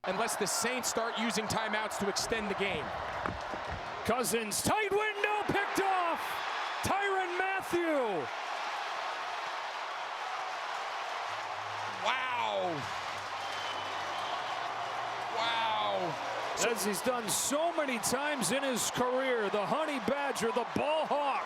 unless the Saints start using timeouts to extend the game. Cousins, tight window, picked off. Tyrann Mathieu. Wow. Wow. As he's done so many times in his career, the Honey Badger, the Ball Hawk.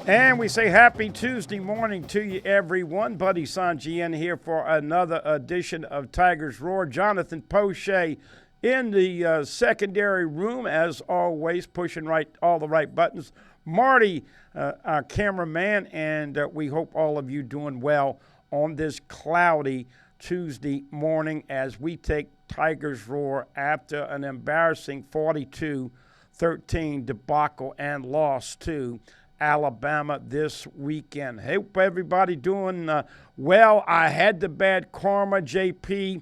And we say happy Tuesday morning to you, everyone. Buddy Songy in here for another edition of Tigers Roar. Jonathan Poche in the secondary room, as always, pushing all the right buttons. Marty, our cameraman, and we hope all of you doing well on this cloudy Tuesday morning as we take Tigers Roar after an embarrassing 42-13 debacle and loss to Alabama this weekend. Hope everybody doing well. I had the bad karma, JP,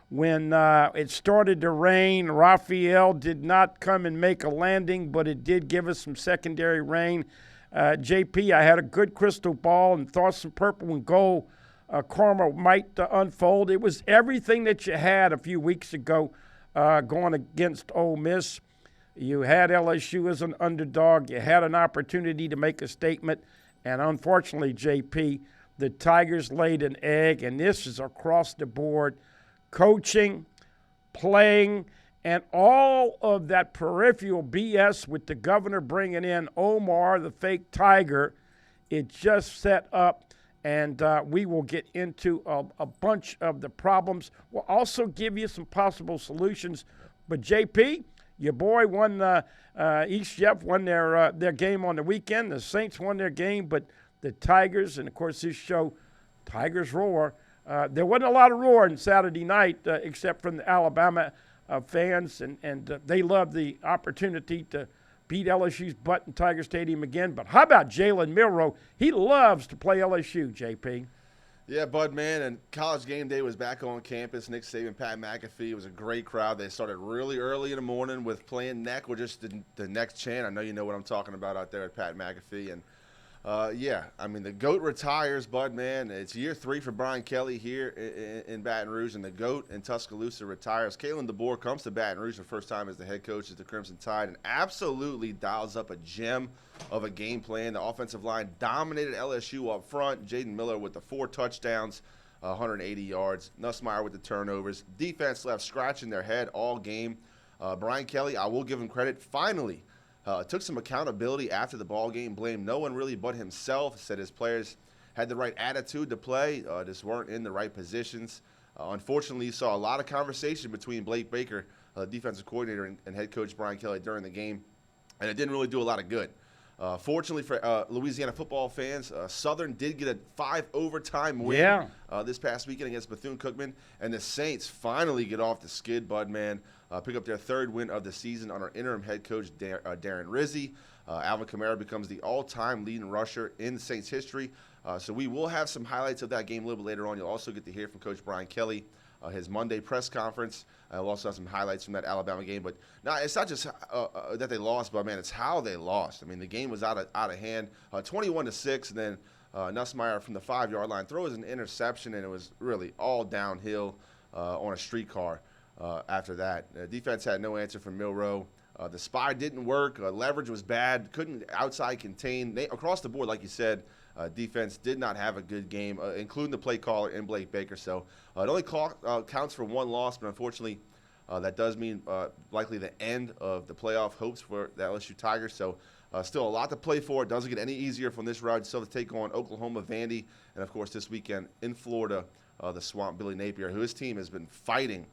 when it started to rain. Raphael did not come and make a landing, but it did give us some secondary rain. JP, I had a good crystal ball and thought some purple and gold karma might unfold. It was everything that you had a few weeks ago going against Ole Miss. You had LSU as an underdog. You had an opportunity to make a statement. And unfortunately, JP, the Tigers laid an egg, and this is across the board. Coaching, playing, and all of that peripheral BS with the governor bringing in Omar, the fake Tiger, it just set up, and we will get into a bunch of the problems. We'll also give you some possible solutions. But, JP, your boy won, East Jeff won their game on the weekend. The Saints won their game, but the Tigers, and of course this show, Tigers Roar, there wasn't a lot of roaring Saturday night except from the Alabama fans, and they loved the opportunity to beat LSU's butt in Tiger Stadium again. But how about Jalen Milroe? He loves to play LSU, JP. Yeah, Bud, man, and College Game Day was back on campus. Nick Saban, Pat McAfee. It was a great crowd. They started really early in the morning with playing neck, or just the next chant. I know you know what I'm talking about out there at Pat McAfee. And, yeah, I mean, the GOAT retires, Bud, man. It's year 3 for Brian Kelly here in Baton Rouge, and the GOAT in Tuscaloosa retires. Kalen DeBoer comes to Baton Rouge for the first time as the head coach at the Crimson Tide and absolutely dials up a gem of a game plan. The offensive line dominated LSU up front. Jaden Miller with the 4 touchdowns, 180 yards. Nussmeier with the turnovers. Defense left scratching their head all game. Brian Kelly, I will give him credit, finally took some accountability after the ball game. Blamed no one really but himself. Said his players had the right attitude to play, just weren't in the right positions. Unfortunately, you saw a lot of conversation between Blake Baker, defensive coordinator, and head coach Brian Kelly during the game, and it didn't really do a lot of good. Fortunately for Louisiana football fans, Southern did get a 5 overtime win this past weekend against Bethune-Cookman, and the Saints finally get off the skid, Bud, man. Pick up their 3rd win of the season on our interim head coach, Darren Rizzi. Alvin Kamara becomes the all-time leading rusher in Saints history. So we will have some highlights of that game a little bit later on. You'll also get to hear from Coach Brian Kelly, his Monday press conference. We'll also have some highlights from that Alabama game. But no, it's not just that they lost, but, man, it's how they lost. I mean, the game was out of hand, 21-6, and then Nussmeier from the 5-yard line throws an interception, and it was really all downhill on a streetcar after that. Defense had no answer from Milroe. The spy didn't work. Leverage was bad. Couldn't outside contain. Across the board, like you said, defense did not have a good game, including the play caller in Blake Baker. So it only counts for 1 loss, but unfortunately that does mean likely the end of the playoff hopes for the LSU Tigers. So still a lot to play for. It doesn't get any easier from this route. Still to take on Oklahoma, Vandy, and, of course, this weekend in Florida, the Swamp, Billy Napier, who his team has been fighting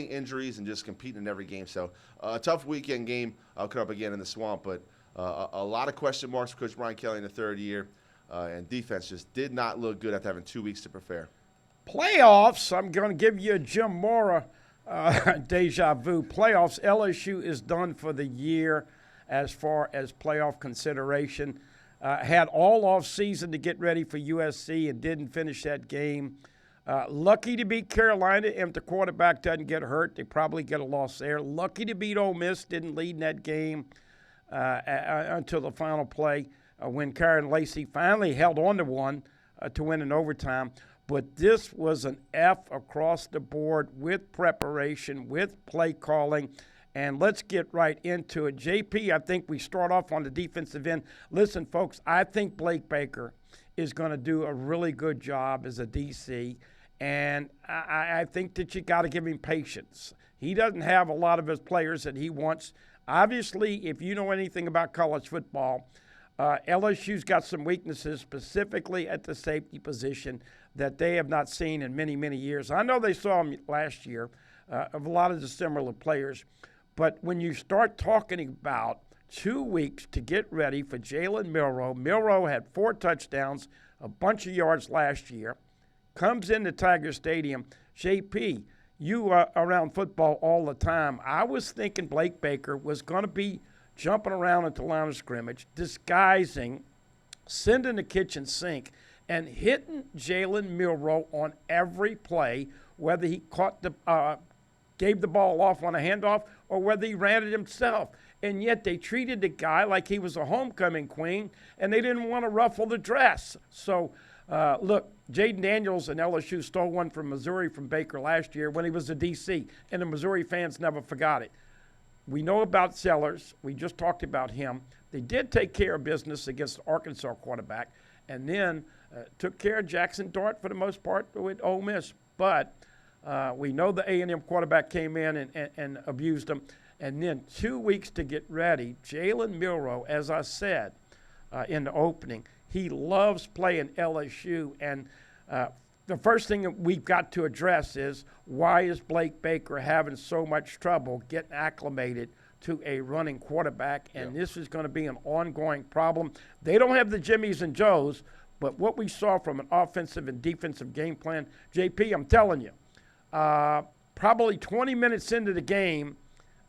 injuries and just competing in every game. So a tough weekend game coming up again in the Swamp, but a lot of question marks for Coach Brian Kelly in the 3rd year. And defense just did not look good after having 2 weeks to prepare. Playoffs, I'm going to give you a Jim Mora deja vu. Playoffs, LSU is done for the year as far as playoff consideration. Had all off season to get ready for USC and didn't finish that game. Lucky to beat Carolina if the quarterback doesn't get hurt. They probably get a loss there. Lucky to beat Ole Miss, didn't lead in that game until the final play. when Karen Lacey finally held on to one to win in overtime. But this was an F across the board with preparation, with play calling. And let's get right into it. JP, I think we start off on the defensive end. Listen, folks, I think Blake Baker is going to do a really good job as a DC. And I think that you got to give him patience. He doesn't have a lot of his players that he wants. Obviously, if you know anything about college football, LSU's got some weaknesses, specifically at the safety position, that they have not seen in many, many years. I know they saw them last year of a lot of the similar players. But when you start talking about 2 weeks to get ready for Jalen Milroe had 4 touchdowns, a bunch of yards last year, comes into Tiger Stadium. JP, you are around football all the time. I was thinking Blake Baker was going to be jumping around at the line of scrimmage, disguising, sending the kitchen sink, and hitting Jalen Milroe on every play, whether he caught the gave the ball off on a handoff or whether he ran it himself. And yet they treated the guy like he was a homecoming queen, and they didn't want to ruffle the dress. So, look, Jaden Daniels and LSU stole one from Missouri from Baker last year when he was a DC, and the Missouri fans never forgot it. We know about Sellers. We just talked about him. They did take care of business against the Arkansas quarterback, and then took care of Jackson Dart for the most part with Ole Miss. But we know the A&M quarterback came in and abused them. And then 2 weeks to get ready. Jalen Milroe, as I said in the opening, he loves playing LSU. And the first thing that we've got to address is, why is Blake Baker having so much trouble getting acclimated to a running quarterback? And this is going to be an ongoing problem. They don't have the Jimmies and Joes, but what we saw from an offensive and defensive game plan, JP, I'm telling you, probably 20 minutes into the game,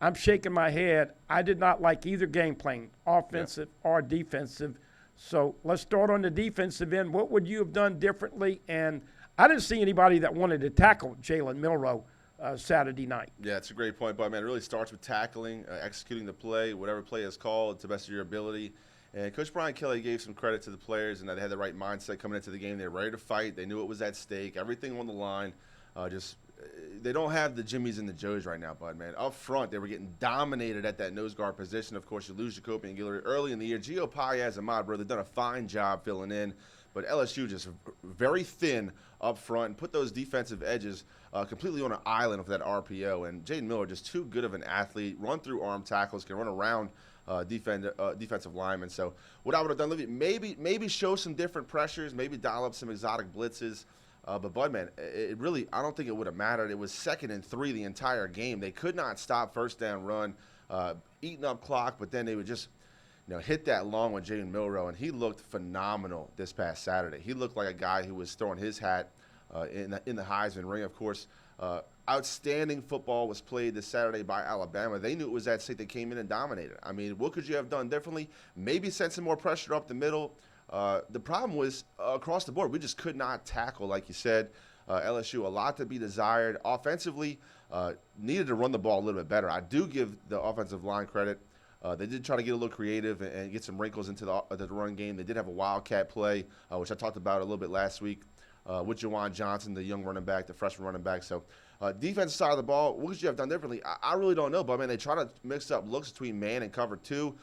I'm shaking my head. I did not like either game plan, offensive or defensive. So let's start on the defensive end. What would you have done differently? And I didn't see anybody that wanted to tackle Jalen Milroe Saturday night. Yeah, it's a great point, but man, it really starts with tackling, executing the play, whatever play is called, to the best of your ability. And Coach Brian Kelly gave some credit to the players, and that they had the right mindset coming into the game. They were ready to fight. They knew it was at stake. Everything on the line. They don't have the Jimmies and the Joes right now, bud, man. Up front, they were getting dominated at that nose guard position. Of course, you lose Jacoby and Guillory early in the year. Gio Paez and Ahmad, bro, they've done a fine job filling in. But LSU just very thin up front and put those defensive edges completely on an island with that RPO. And Jaden Miller, just too good of an athlete, run through arm tackles, can run around defensive linemen. So what I would have done, maybe show some different pressures, maybe dial up some exotic blitzes. But, Bud, man, it really – I don't think it would have mattered. It was 2nd and 3 the entire game. They could not stop first down run, eating up clock, but then they would just, hit that long with Jaden Milroe, and he looked phenomenal this past Saturday. He looked like a guy who was throwing his hat in the Heisman ring. Of course, outstanding football was played this Saturday by Alabama. They knew it was at stake. They came in and dominated. I mean, what could you have done differently? Maybe send some more pressure up the middle. The problem was across the board. We just could not tackle, like you said. LSU, a lot to be desired. Offensively, needed to run the ball a little bit better. I do give the offensive line credit. They did try to get a little creative and get some wrinkles into the run game. They did have a wildcat play, which I talked about a little bit last week with Juwan Johnson, the young running back, the freshman running back. So defensive side of the ball, what could you have done differently? I really don't know. But, man, they try to mix up looks between man and cover two.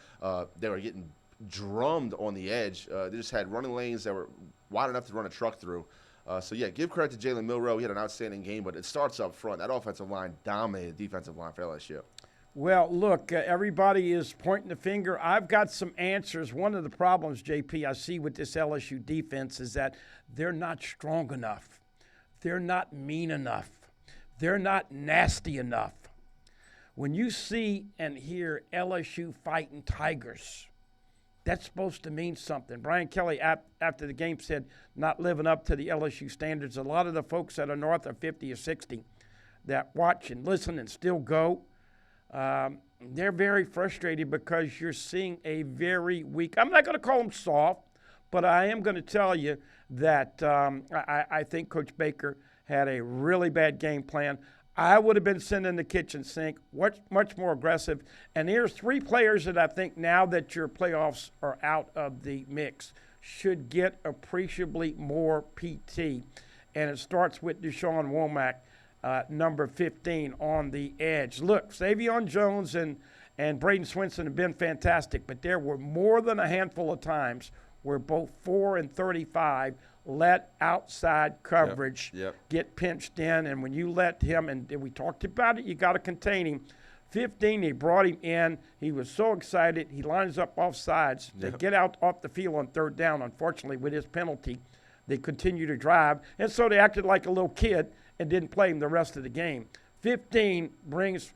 They were getting drummed on the edge. They just had running lanes that were wide enough to run a truck through. So, yeah, give credit to Jalen Milroe. He had an outstanding game, but it starts up front. That offensive line dominated the defensive line for LSU. Well, look, everybody is pointing the finger. I've got some answers. One of the problems, JP, I see with this LSU defense is that they're not strong enough. They're not mean enough. They're not nasty enough. When you see and hear LSU fighting Tigers, that's supposed to mean something. Brian Kelly, after the game, said not living up to the LSU standards. A lot of the folks that are north of 50 or 60 that watch and listen and still go, they're very frustrated because you're seeing a very weak – I'm not going to call them soft, but I am going to tell you that I think Coach Baker had a really bad game plan. I would have been sending the kitchen sink, much more aggressive. And here's 3 players that I think now that your playoffs are out of the mix should get appreciably more PT. And it starts with Deshaun Womack, number 15 on the edge. Look, Savion Jones and Braden Swinson have been fantastic, but there were more than a handful of times where both 4 and 35 let outside coverage get pinched in. And when you let him, and we talked about it, you got to contain him. 15, they brought him in. He was so excited. He lines up off sides. They get out off the field on 3rd down. Unfortunately, with his penalty, they continue to drive. And so they acted like a little kid and didn't play him the rest of the game. 15 brings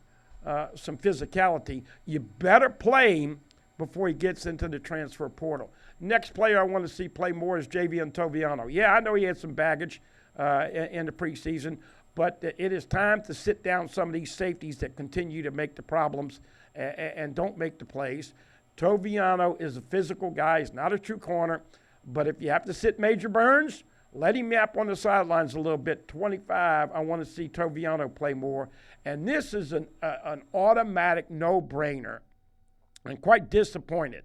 some physicality. You better play him before he gets into the transfer portal. Next player I want to see play more is Javion Toviano. Yeah, I know he had some baggage in the preseason, but it is time to sit down some of these safeties that continue to make the problems and don't make the plays. Toviano is a physical guy. He's not a true corner, but if you have to sit Major Burns, let him yap on the sidelines a little bit. 25, I want to see Toviano play more. And this is an automatic no-brainer. I'm quite disappointed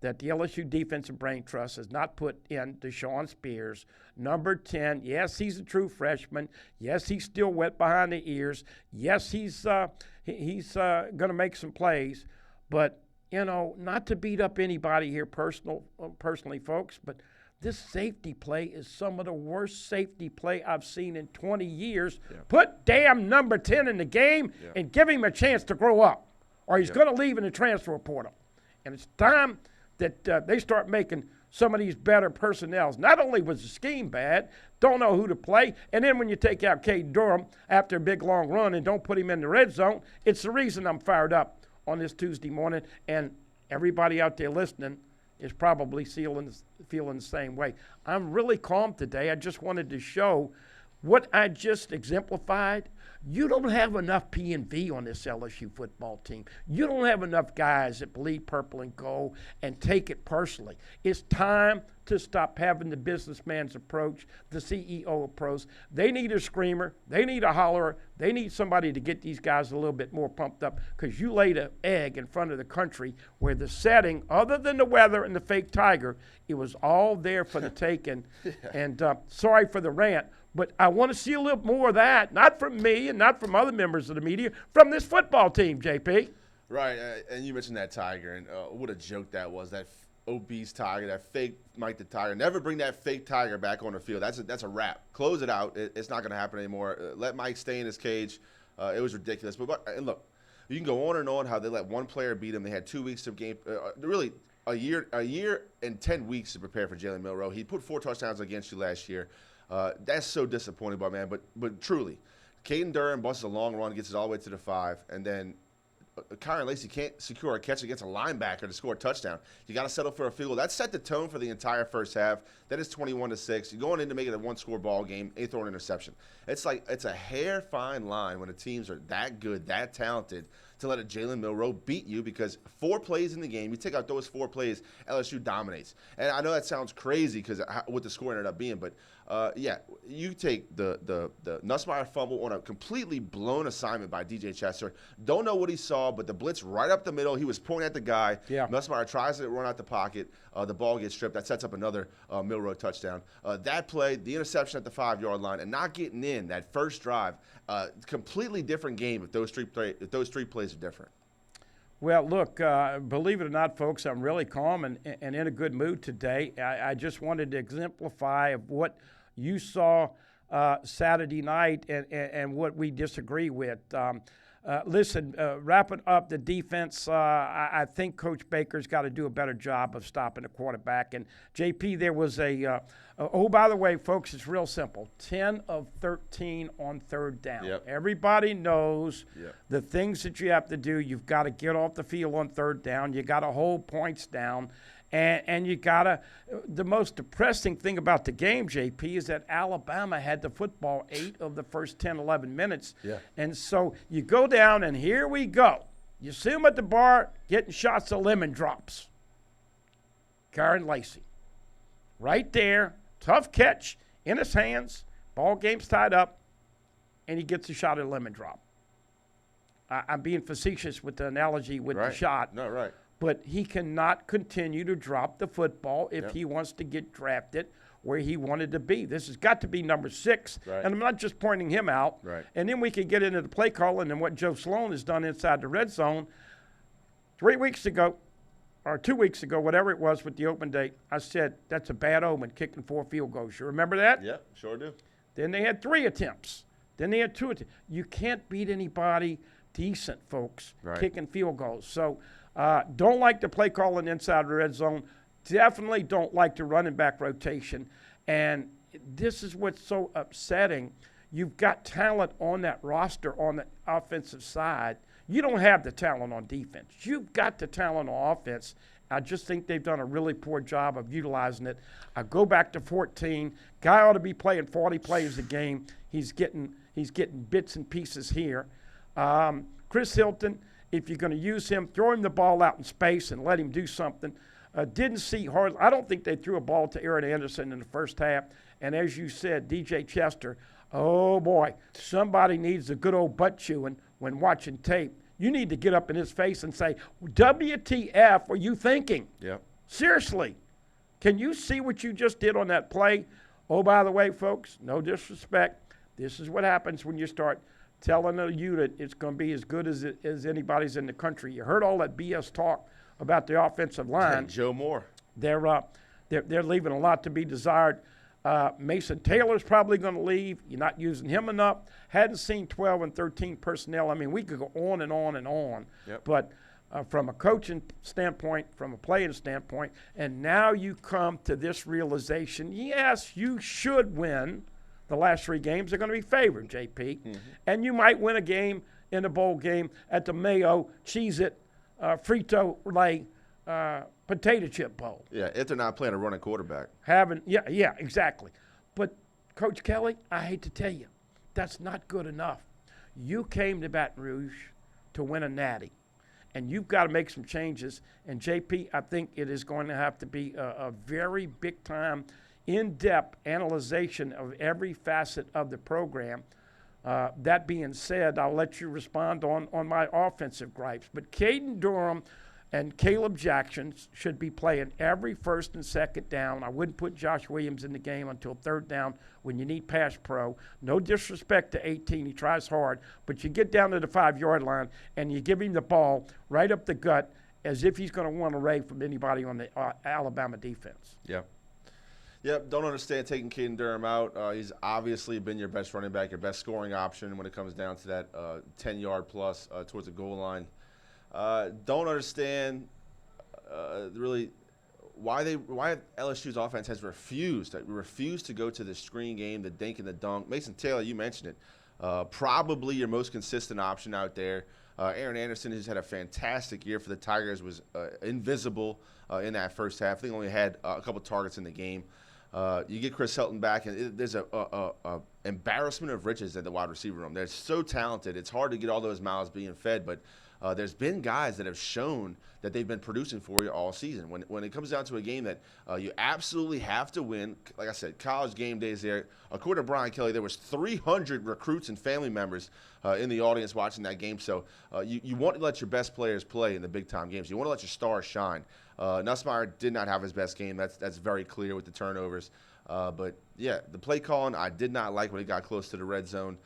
that the LSU Defensive Brain Trust has not put in Deshaun Spears, number 10. Yes, he's a true freshman. Yes, he's still wet behind the ears. Yes, he's going to make some plays. But, you know, not to beat up anybody here personally, folks, but this safety play is some of the worst safety play I've seen in 20 years. Yeah. Put damn number 10 in the game and give him a chance to grow up, or he's going to leave in the transfer portal. And it's time that they start making some of these better personnels. Not only was the scheme bad, don't know who to play, and then when you take out Cade Durham after a big long run and don't put him in the red zone, it's the reason I'm fired up on this Tuesday morning, and everybody out there listening is probably feeling the same way. I'm really calm today. I just wanted to show what I just exemplified. You don't have enough P&V on this LSU football team. You don't have enough guys that bleed purple and gold and take it personally. It's time to stop having the businessman's approach, the CEO approach. They need a screamer. They need a hollerer. They need somebody to get these guys a little bit more pumped up, because you laid an egg in front of the country where the setting, other than the weather and the fake tiger, it was all there for the taking. And sorry for the rant, but I want to see a little more of that, not from me and not from other members of the media, from this football team, JP. Right, and you mentioned that tiger, and what a joke that was, that obese tiger, that fake Mike the Tiger. Never bring that fake tiger back on the field. That's a wrap. Close it out. It's not going to happen anymore. Let Mike stay in his cage. It was ridiculous. But and look, you can go on and on how they let one player beat him. They had 2 weeks of game, really a year and 10 weeks to prepare for Jalen Milroe. He put 4 touchdowns against you last year. That's so disappointing, man. But truly, Caden Durham busts a long run, gets it all the way to the 5, and then Kyron Lacey can't secure a catch against a linebacker to score a touchdown. You got to settle for a field goal. That set the tone for the entire first half. That is 21-6. You're going in to make it a 1-score ball game. They throw an interception. It's like it's a hair fine line when the teams are that good, that talented, to let a Jalen Milroe beat you, because 4 plays in the game, you take out those 4 plays, LSU dominates. And I know that sounds crazy because what the score ended up being, but yeah, you take the Nussmeier fumble on a completely blown assignment by DJ Chester. Don't know what he saw, but the blitz right up the middle. He was pointing at the guy. Yeah. Nussmeier tries to run out the pocket. The ball gets stripped. That sets up another Milroe touchdown. That play, the interception at the 5-yard line, and not getting in that first drive, completely different game if those three plays are different. Well, look, believe it or not, folks, I'm really calm and in a good mood today. I just wanted to exemplify of what you saw Saturday night and what we disagree with. Listen, wrapping up the defense, I think Coach Baker's got to do a better job of stopping the quarterback. And, JP, there was oh, by the way, folks, it's real simple. 10 of 13 on 3rd down. Yep. Everybody knows the things that you have to do. You've got to get off the field on 3rd down. You got to hold points down. And you got to – the most depressing thing about the game, JP, is that Alabama had the football 8 of the first 10, 11 minutes. Yeah. And so you go down, and here we go. You see him at the bar getting shots of lemon drops. Kyron Lacey. Right there. Tough catch in his hands. Ball game's tied up. and he gets a shot at a lemon drop. I'm being facetious with the analogy with the shot. No, right. But he cannot continue to drop the football if he wants to get drafted where he wanted to be. This has got to be number 6. Right. And I'm not just pointing him out. Right. And then we can get into the play calling and what Joe Sloan has done inside the red zone. 3 weeks ago, or 2 weeks ago, whatever it was with the open date, I said that's a bad omen, kicking 4 field goals. You remember that? Yeah, sure do. Then they had 3 attempts. Then they had 2 attempts. You can't beat anybody decent, folks, kicking field goals. So don't like the play calling inside the red zone. Definitely don't like the running back rotation. And this is what's so upsetting. You've got talent on that roster on the offensive side. You don't have the talent on defense. You've got the talent on offense. I just think they've done a really poor job of utilizing it. I go back to 14. Guy ought to be playing 40 plays a game. He's getting bits and pieces here. Chris Hilton, if you're going to use him, throw him the ball out in space and let him do something. Didn't see hard. I don't think they threw a ball to Aaron Anderson in the first half. And as you said, DJ Chester, oh boy, somebody needs a good old butt chewing when watching tape. You need to get up in his face and say, WTF are you thinking? Yeah. Seriously. Can you see what you just did on that play? Oh, by the way, folks, no disrespect. This is what happens when you start telling a unit it's going to be as good as anybody's in the country. You heard all that BS talk about the offensive line. And Joe Moore. They're leaving a lot to be desired. Mason Taylor's probably going to leave. You're not using him enough. Hadn't seen 12 and 13 personnel. I mean, we could go on and on and on. Yep. But from a coaching standpoint, from a playing standpoint, and now you come to this realization, yes, you should win. The last 3 games they're going to be favored, JP. Mm-hmm. And you might win a game in a bowl game at the Mayo, Cheez-It, Frito-Lay, potato chip bowl. Yeah, if they're not playing a running quarterback. Yeah, exactly. But, Coach Kelly, I hate to tell you, that's not good enough. You came to Baton Rouge to win a natty, and you've got to make some changes. And, JP, I think it is going to have to be a very big-time, in-depth analyzation of every facet of the program. That being said, I'll let you respond on my offensive gripes. But Caden Durham and Caleb Jackson should be playing every first and second down. I wouldn't put Josh Williams in the game until third down when you need pass pro. No disrespect to 18. He tries hard. But you get down to the 5-yard line and you give him the ball right up the gut as if he's going to want a rave from anybody on the Alabama defense. Yeah. Yep, don't understand taking Caden Durham out. He's obviously been your best running back, your best scoring option when it comes down to that 10-yard plus towards the goal line. Don't understand really why LSU's offense has refused to go to the screen game, the dink and the dunk. Mason Taylor, you mentioned it, probably your most consistent option out there. Aaron Anderson, who's had a fantastic year for the Tigers, was invisible in that first half. I think he only had a couple targets in the game. You get Chris Hilton back, and there's a embarrassment of riches at the wide receiver room. They're so talented. It's hard to get all those mouths being fed, but there's been guys that have shown that they've been producing for you all season. When it comes down to a game that you absolutely have to win, like I said, college game days there. According to Brian Kelly, there was 300 recruits and family members in the audience watching that game. So you want to let your best players play in the big-time games. You want to let your stars shine. Nussmeier did not have his best game. That's very clear with the turnovers. But, yeah, the play calling I did not like when it got close to the red zone.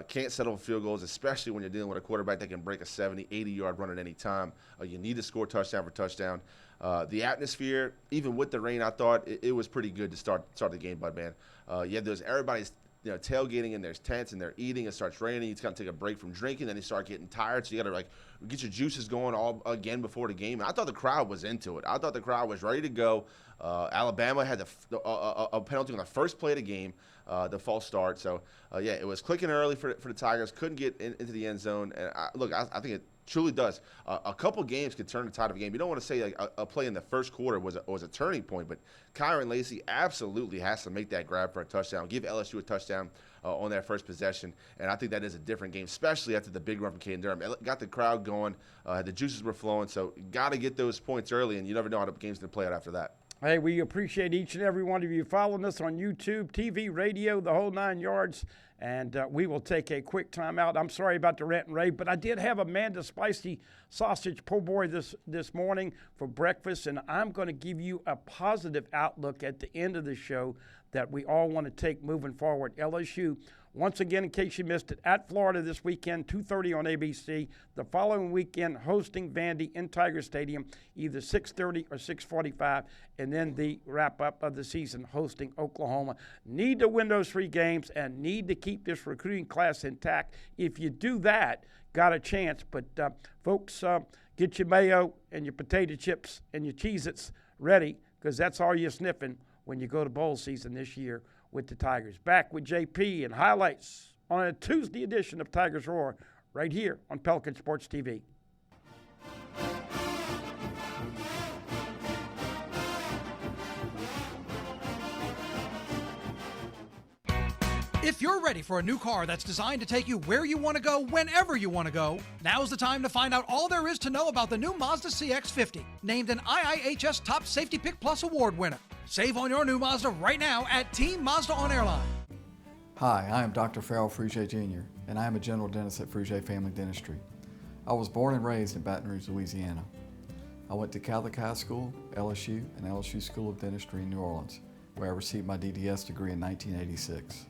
Can't settle for field goals, especially when you're dealing with a quarterback that can break a 70, 80-yard run at any time. You need to score touchdown for touchdown. The atmosphere, even with the rain, I thought it was pretty good to start the game, Bud, man. You had everybody's tailgating in their tents and they're eating. It starts raining. You got to take a break from drinking. Then you start getting tired, so you got to get your juices going all again before the game. And I thought the crowd was into it. I thought the crowd was ready to go. Alabama had a penalty on the first play of the game, the false start. So, yeah, it was clicking early for the Tigers. Couldn't get into the end zone. And, I think it truly does. A couple games could turn the tide of a game. You don't want to say a play in the first quarter was a turning point, but Kyron Lacey absolutely has to make that grab for a touchdown, give LSU a touchdown on that first possession. And I think that is a different game, especially after the big run from Caden Durham. It got the crowd going. The juices were flowing. So got to get those points early, and you never know how the game's going to play out after that. Hey, we appreciate each and every one of you following us on YouTube, TV, radio, the whole 9 yards. And we will take a quick timeout. I'm sorry about the rant and rave, but I did have Amanda Spicy sausage po' boy this morning for breakfast, and I'm going to give you a positive outlook at the end of the show that we all want to take moving forward. LSU, once again, in case you missed it, at Florida this weekend, 2:30 on ABC. The following weekend, hosting Vandy in Tiger Stadium, either 6:30 or 6:45, and then the wrap-up of the season, hosting Oklahoma. Need to win those 3 games and need to keep this recruiting class intact. If you do that, got a chance. But, folks, get your mayo and your potato chips and your Cheez-Its ready, because that's all you're sniffing when you go to bowl season this year with the Tigers. Back with JP and highlights on a Tuesday edition of Tigers Roar right here on Pelican Sports TV. If you're ready for a new car that's designed to take you where you want to go, whenever you want to go, now's the time to find out all there is to know about the new Mazda CX-50, named an IIHS Top Safety Pick Plus award winner. Save on your new Mazda right now at Team Mazda on Airline. Hi, I am Dr. Farrell Fruget Jr., and I am a general dentist at Fruget Family Dentistry. I was born and raised in Baton Rouge, Louisiana. I went to Catholic High School, LSU, and LSU School of Dentistry in New Orleans, where I received my DDS degree in 1986.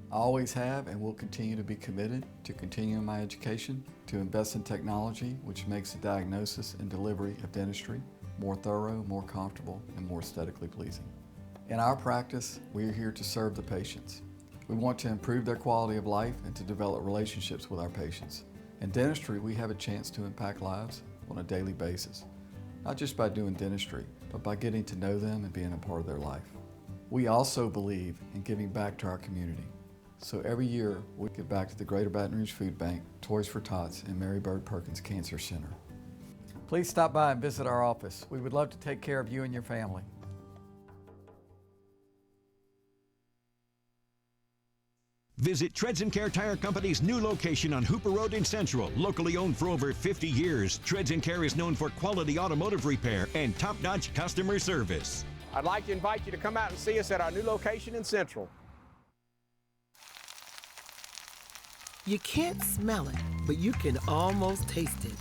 I always have and will continue to be committed to continuing my education, to invest in technology which makes the diagnosis and delivery of dentistry more thorough, more comfortable, and more aesthetically pleasing. In our practice, we are here to serve the patients. We want to improve their quality of life and to develop relationships with our patients. In dentistry, we have a chance to impact lives on a daily basis, not just by doing dentistry, but by getting to know them and being a part of their life. We also believe in giving back to our community. So every year, we give back to the Greater Baton Rouge Food Bank, Toys for Tots, and Mary Bird Perkins Cancer Center. Please stop by and visit our office. We would love to take care of you and your family. Visit Treads & Care Tire Company's new location on Hooper Road in Central. Locally owned for over 50 years, Treads & Care is known for quality automotive repair and top-notch customer service. I'd like to invite you to come out and see us at our new location in Central. You can't smell it, but you can almost taste it.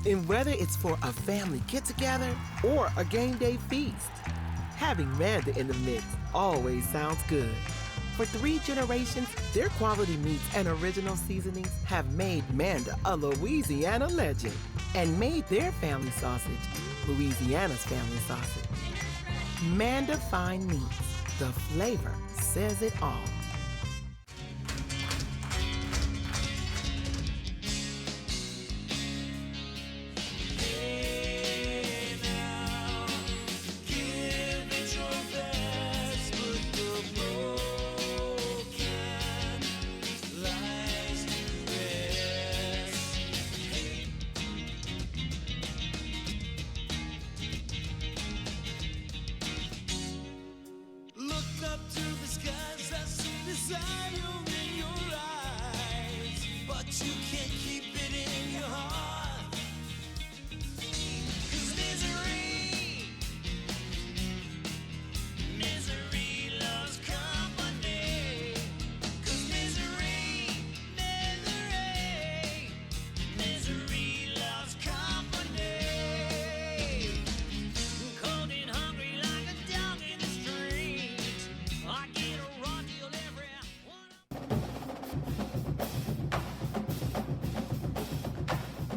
And whether it's for a family get-together or a game day feast, having Manda in the mix always sounds good. For 3 generations, their quality meats and original seasonings have made Manda a Louisiana legend and made their family sausage Louisiana's family sausage. Manda Fine Meats, the flavor says it all.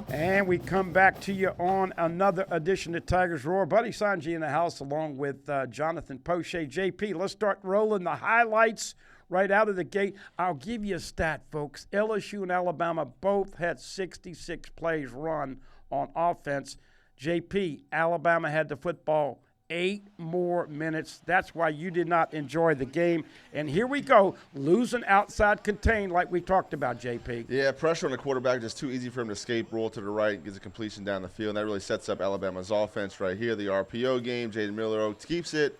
And we come back to you on another edition of Tigers Roar. Buddy Songy in the house along with Jonathan Poche. JP, let's start rolling the highlights right out of the gate. I'll give you a stat, folks. LSU and Alabama both had 66 plays run on offense. JP, Alabama had the football 8 more minutes. That's why you did not enjoy the game. And here we go, losing outside contain like we talked about, JP. Yeah, pressure on the quarterback, just too easy for him to escape, roll to the right, gets a completion down the field. And that really sets up Alabama's offense right here. The RPO game, Jaden Miller keeps it.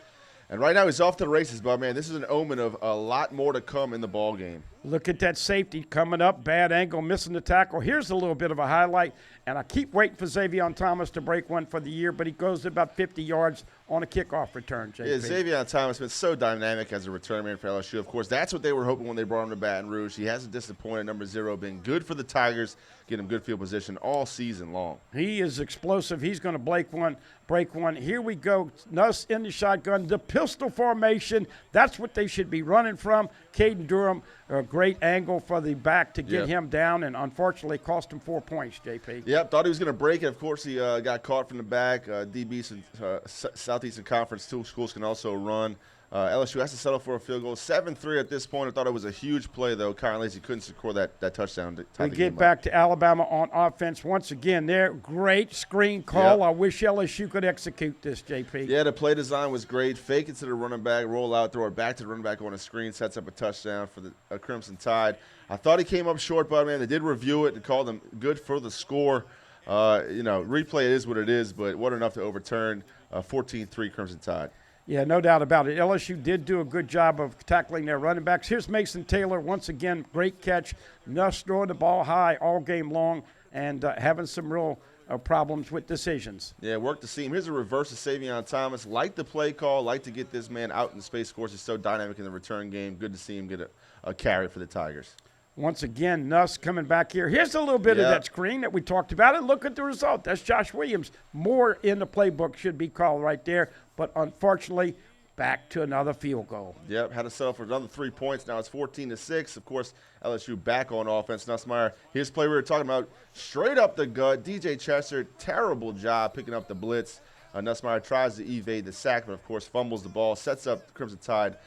And right now he's off to the races, but, man, this is an omen of a lot more to come in the ball game. Look at that safety coming up, bad angle, missing the tackle. Here's a little bit of a highlight, and I keep waiting for Xavier Thomas to break one for the year, but he goes about 50 yards on a kickoff return, JP. Yeah, Xavier Thomas has been so dynamic as a return man for LSU. Of course, that's what they were hoping when they brought him to Baton Rouge. He hasn't disappointed. Number 0, been good for the Tigers, getting him good field position all season long. He is explosive. He's going to break one. Here we go. Nuss in the shotgun. The pistol formation, that's what they should be running from. Caden Durham, a great angle for the back to get him down, and unfortunately cost him 4 points, JP. Yep, thought he was going to break it. Of course, he got caught from the back. DBs and Southeastern Conference, 2 schools can also run. LSU has to settle for a field goal. 7-3 at this point. I thought it was a huge play, though. Kyron Lacy couldn't score that touchdown. We get back to Alabama on offense once again. There, great screen call. I wish LSU could execute this, JP. Yeah, the play design was great. Fake it to the running back, roll out, throw it back to the running back on a screen, sets up a touchdown for the Crimson Tide. I thought he came up short, but, man, they did review it and called him good for the score. Replay is what it is, but what enough to overturn 14-3 Crimson Tide. Yeah, no doubt about it. LSU did do a good job of tackling their running backs. Here's Mason Taylor, once again, great catch. Nuss throwing the ball high all game long and having some real problems with decisions. Yeah, work to see him. Here's a reverse of Savion Thomas. Like the play call, like to get this man out in space. Of course, he's so dynamic in the return game. Good to see him get a carry for the Tigers. Once again, Nuss coming back here. Here's a little bit of that screen that we talked about, and look at the result. That's Josh Williams. More in the playbook should be called right there, but unfortunately, back to another field goal. Yep, had to settle for another 3 points. Now it's 14-6. Of course, LSU back on offense. Nussmeier, his play we were talking about, straight up the gut. DJ Chester, terrible job picking up the blitz. Nussmeier tries to evade the sack, but of course fumbles the ball, sets up the Crimson Tide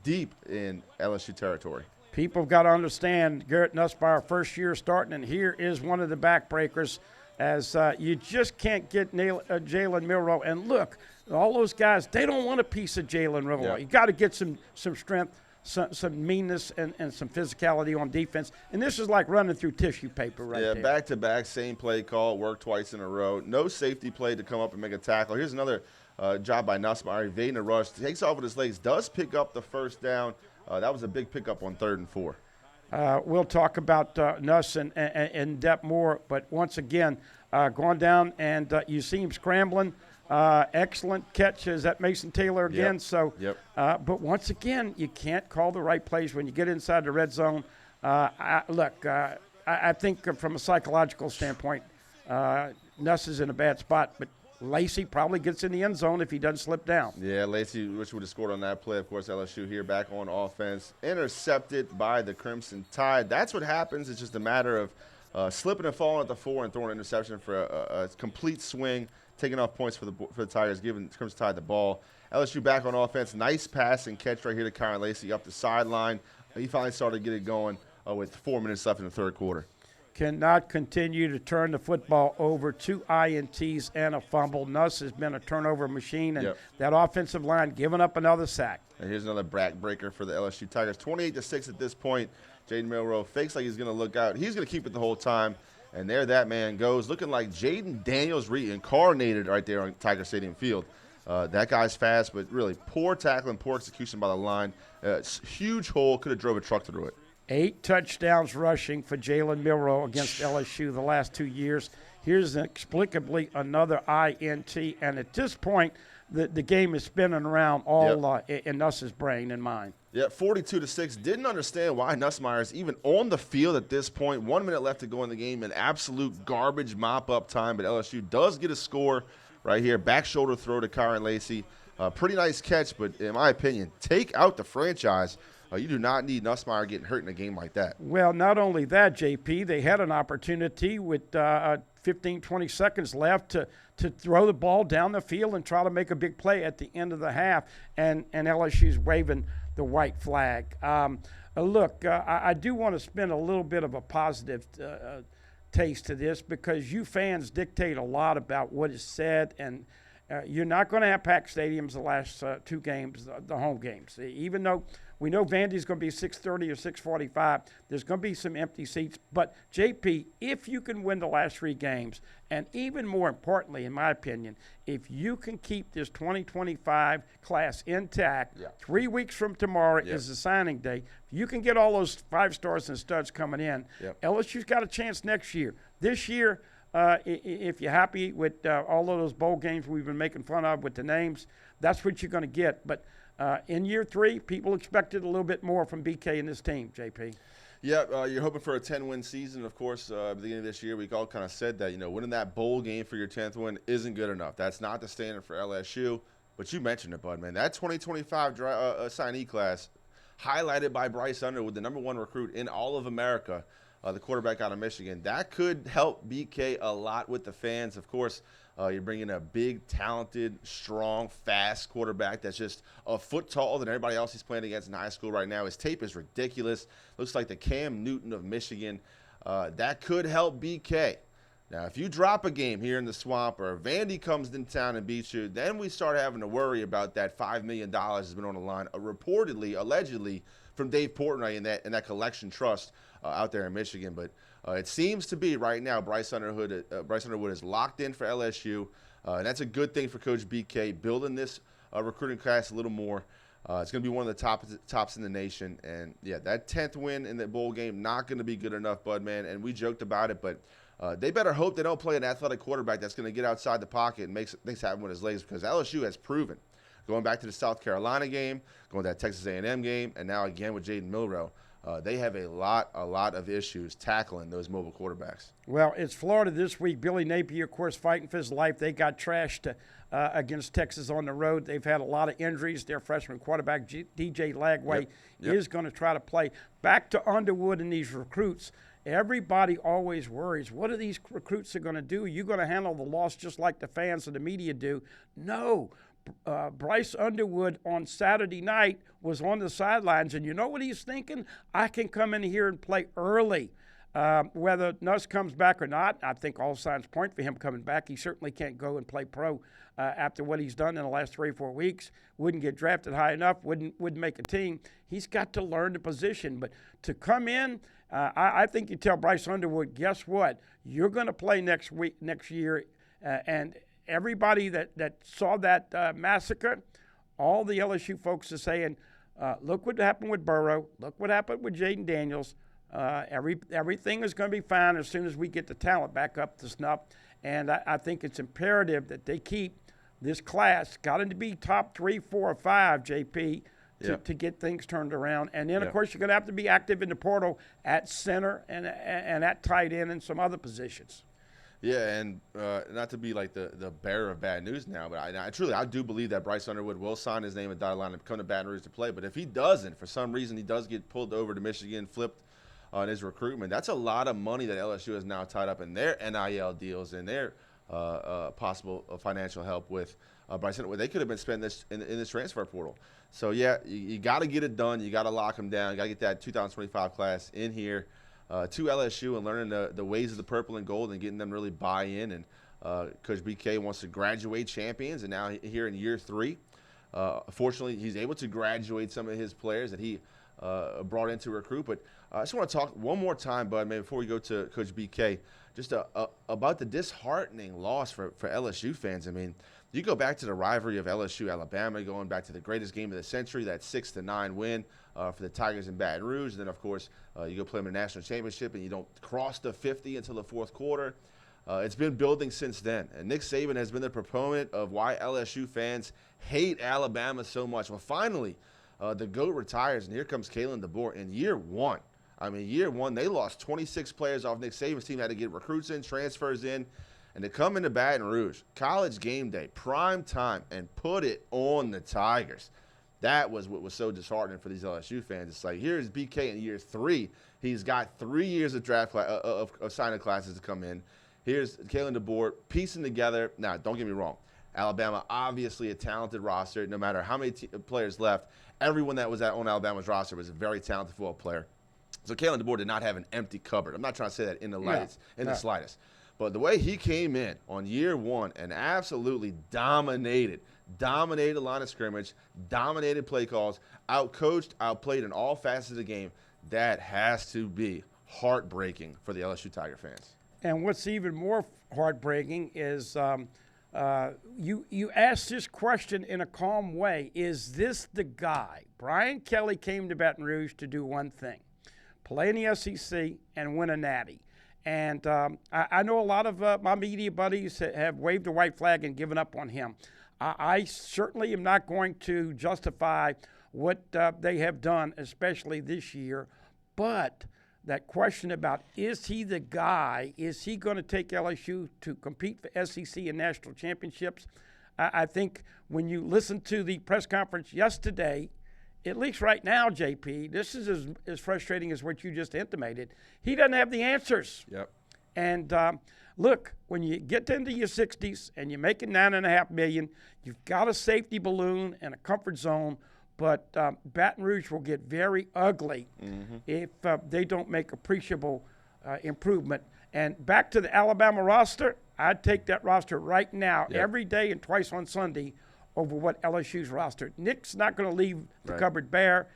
deep in LSU territory. People have got to understand Garrett Nussmeier, first year starting, and here is one of the backbreakers as you just can't get Jalen Milroe. And look, all those guys, they don't want a piece of Jalen Milroe. Yeah. You got to get some strength, some meanness, and some physicality on defense. And this is like running through tissue paper right there. Yeah, back-to-back, same play call, worked twice in a row. No safety play to come up and make a tackle. Here's another job by Nussmeier, evading a rush, takes off with his legs, does pick up the first down. That was a big pickup on 3rd and 4. We'll talk about Nuss in depth more, but once again, going down and you see him scrambling. Excellent catch. Is that Mason Taylor again? Yep. But once again, you can't call the right plays when you get inside the red zone. I think from a psychological standpoint, Nuss is in a bad spot, but Lacy probably gets in the end zone if he doesn't slip down. Yeah, Lacy, which would have scored on that play. Of course, LSU here back on offense. Intercepted by the Crimson Tide. That's what happens. It's just a matter of slipping and falling at the 4 and throwing an interception for a complete swing, taking off points for the Tigers, giving the Crimson Tide the ball. LSU back on offense. Nice pass and catch right here to Kyron Lacy up the sideline. He finally started to get it going with 4 minutes left in the 3rd quarter. Cannot continue to turn the football over. 2 INTs and a fumble. Nuss has been a turnover machine, and that offensive line giving up another sack. And here's another backbreaker for the LSU Tigers. 28-6 at this point. Jaden Milroe fakes like he's going to look out. He's going to keep it the whole time. And there that man goes, looking like Jaden Daniels reincarnated right there on Tiger Stadium Field. That guy's fast, but really poor tackling, poor execution by the line. Huge hole, could have drove a truck through it. 8 touchdowns rushing for Jalen Milroe against LSU the last 2 years. Here's inexplicably another INT, and at this point, the game is spinning around all in Nuss's brain and mind. Yeah, 42-6. Didn't understand why Nussmeier is even on the field at this point. 1 minute left to go in the game. An absolute garbage mop-up time, but LSU does get a score right here. Back shoulder throw to Kyron Lacy. Pretty nice catch, but in my opinion, take out the franchise. You do not need Nussmeier getting hurt in a game like that. Well, not only that, JP, they had an opportunity with 15, 20 seconds left to throw the ball down the field and try to make a big play at the end of the half, and LSU's waving the white flag. Look, I do want to spend a little bit of a positive taste to this because you fans dictate a lot about what is said, and you're not going to have packed stadiums the last 2 games, the home games. Even though we know Vandy's going to be 6:30 or 6:45, there's going to be some empty seats. But, JP, if you can win the last 3 games, and even more importantly, in my opinion, if you can keep this 2025 class intact, 3 weeks from tomorrow is the signing day. If you can get all those 5 stars and studs coming in, LSU's got a chance next year. This year, if you're happy with all of those bowl games we've been making fun of with the names, that's what you're going to get. But in year 3, people expected a little bit more from BK and this team, JP. Yeah, you're hoping for a 10-win season. Of course, at the beginning of this year, we all kind of said that, winning that bowl game for your 10th win isn't good enough. That's not the standard for LSU. But you mentioned it, Bud, man. That 2025 signee class, highlighted by Bryce Underwood, the #1 recruit in all of America, the quarterback out of Michigan. That could help BK a lot with the fans. Of course, you're bringing a big, talented, strong, fast quarterback that's just a foot taller than everybody else he's playing against in high school right now. His tape is ridiculous. Looks like the Cam Newton of Michigan. That could help BK. Now, if you drop a game here in the Swamp or Vandy comes in town and beats you, then we start having to worry about that $5 million has been on the line, reportedly, allegedly, from Dave Portnoy in that collection trust out there in Michigan. But it seems to be right now Bryce Underwood is locked in for LSU, and that's a good thing for Coach BK, building this recruiting class a little more. It's going to be one of the tops in the nation. And, yeah, that 10th win in the bowl game, not going to be good enough, Bud, man. And we joked about it, but they better hope they don't play an athletic quarterback that's going to get outside the pocket and make things happen with his legs, because LSU has proven, going back to the South Carolina game, going to that Texas A&M game, and now again with Jaden Milroe, they have a lot of issues tackling those mobile quarterbacks. Well, it's Florida this week. Billy Napier, of course, fighting for his life. They got trashed against Texas on the road. They've had a lot of injuries. Their freshman quarterback, DJ Lagway, is going to try to play. Back to Underwood and these recruits. Everybody always worries, what are these recruits are going to do? Are you going to handle the loss just like the fans and the media do? No. Bryce Underwood on Saturday night was on the sidelines, and you know what he's thinking? I can come in here and play early. Whether Nuss comes back or not, I think all signs point for him coming back. He certainly can't go and play pro after what he's done in the last 3 or 4 weeks. Wouldn't get drafted high enough, wouldn't make a team. He's got to learn the position. But to come in, I think you tell Bryce Underwood, guess what? You're going to play next year, and everybody that saw that massacre, all the LSU folks are saying, look what happened with Burrow. Look what happened with Jaden Daniels. Everything is going to be fine as soon as we get the talent back up to snuff. And I think it's imperative that they keep this class, got to be top 3, 4, or 5, JP, to get things turned around. And then, of course, you're going to have to be active in the portal at center and at tight end and some other positions. Yeah, and not to be like the bearer of bad news now, but I do believe that Bryce Underwood will sign his name at dotted line and come to Baton Rouge to play. But if he doesn't, for some reason he does get pulled over to Michigan, flipped on his recruitment, that's a lot of money that LSU has now tied up in their NIL deals and their possible financial help with Bryce Underwood. They could have been spending this in this transfer portal. So, yeah, you got to get it done. You got to lock them down. You got to get that 2025 class in here to LSU and learning the ways of the purple and gold and getting them really buy in. And Coach BK wants to graduate champions, and now here in year 3, fortunately, he's able to graduate some of his players that he brought in to recruit. But I just want to talk one more time, Bud, maybe before we go to Coach BK, just about the disheartening loss for LSU fans. I mean, you go back to the rivalry of LSU-Alabama, going back to the greatest game of the century, that 6-9 win for the Tigers in Baton Rouge. And then, of course, you go play them in the national championship, and you don't cross the 50 until the 4th quarter. It's been building since then. And Nick Saban has been the proponent of why LSU fans hate Alabama so much. Well, finally, the GOAT retires, and here comes Kalen DeBoer in year 1. I mean, year 1, they lost 26 players off Nick Saban's team, had to get recruits in, transfers in, and to come into Baton Rouge, college game day, prime time, and put it on the Tigers. That was what was so disheartening for these LSU fans. It's like, here's BK in year 3. He's got 3 years of draft of signing classes to come in. Here's Kalen DeBoer piecing together. Now, don't get me wrong. Alabama, obviously a talented roster. No matter how many players left, everyone that was on Alabama's roster was a very talented football player. So Kalen DeBoer did not have an empty cupboard. I'm not trying to say that in the slightest. But the way he came in on year 1 and absolutely dominated the line of scrimmage, dominated play calls, outcoached, outplayed in all facets of the game, that has to be heartbreaking for the LSU Tiger fans. And what's even more heartbreaking is you asked this question in a calm way. Is this the guy? Brian Kelly came to Baton Rouge to do one thing, play in the SEC and win a natty. And I know a lot of my media buddies have waved the white flag and given up on him. I certainly am not going to justify what they have done, especially this year. But that question about, is he the guy? Is he going to take LSU to compete for SEC and national championships? I think when you listen to the press conference yesterday, at least right now, JP, this is as frustrating as what you just intimated. He doesn't have the answers. Yep. And look, when you get into your 60s and you're making $9.5 million, you've got a safety balloon and a comfort zone. But Baton Rouge will get very ugly if they don't make appreciable improvement. And back to the Alabama roster, I'd take that roster right now, every day and twice on Sunday, over what LSU's roster. Nick's not going to leave the cupboard bare.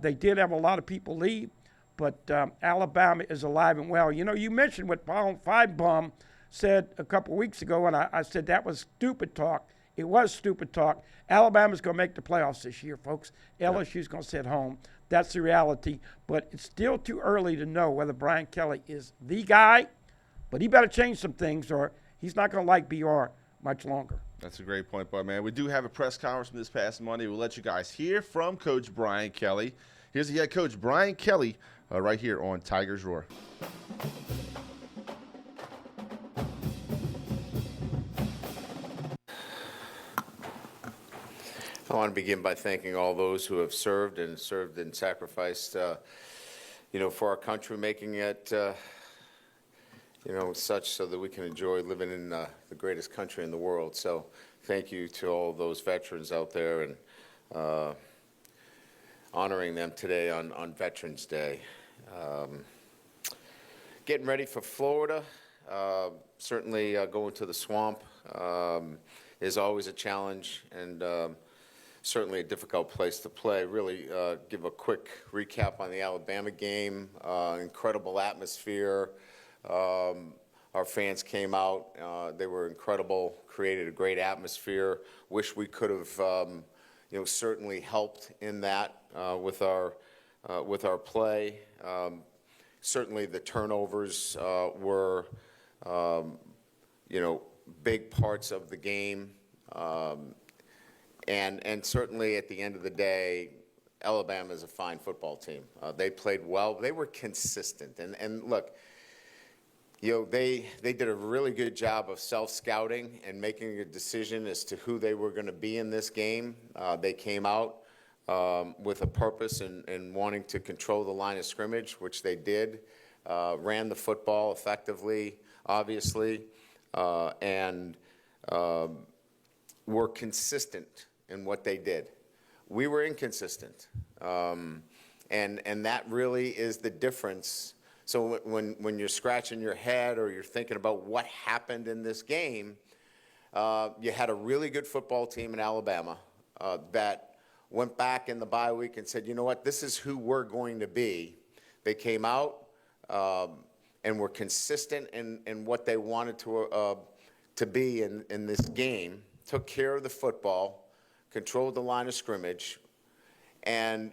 They did have a lot of people leave, but Alabama is alive and well. You know, you mentioned what Paul Feinbaum said a couple weeks ago, and I said that was stupid talk. It was stupid talk. Alabama's going to make the playoffs this year, folks. LSU's going to sit home. That's the reality. But it's still too early to know whether Brian Kelly is the guy. But he better change some things, or he's not going to like BR much longer. That's a great point, Bud, man. We do have a press conference from this past Monday. We'll let you guys hear from Coach Brian Kelly. Here's the head coach, Brian Kelly, right here on Tigers Roar. I want to begin by thanking all those who have served and sacrificed, for our country, making it, such so that we can enjoy living in the greatest country in the world. So thank you to all those veterans out there and honoring them today on Veterans Day. Getting ready for Florida, certainly going to the swamp is always a challenge, and certainly a difficult place to play. Really give a quick recap on the Alabama game. Incredible atmosphere. Our fans came out. They were incredible, created a great atmosphere. Wish we could have, certainly helped in that with our play. Certainly the turnovers were, big parts of the game. And certainly at the end of the day, Alabama is a fine football team. They played well. They were consistent. And look, they did a really good job of self-scouting and making a decision as to who they were going to be in this game. They came out with a purpose and wanting to control the line of scrimmage, which they did. Ran the football effectively, obviously, and were consistent in what they did. We were inconsistent, and that really is the difference. So when you're scratching your head or you're thinking about what happened in this game, you had a really good football team in Alabama that went back in the bye week and said, you know what, this is who we're going to be. They came out and were consistent in what they wanted to be in this game, took care of the football, controlled the line of scrimmage, and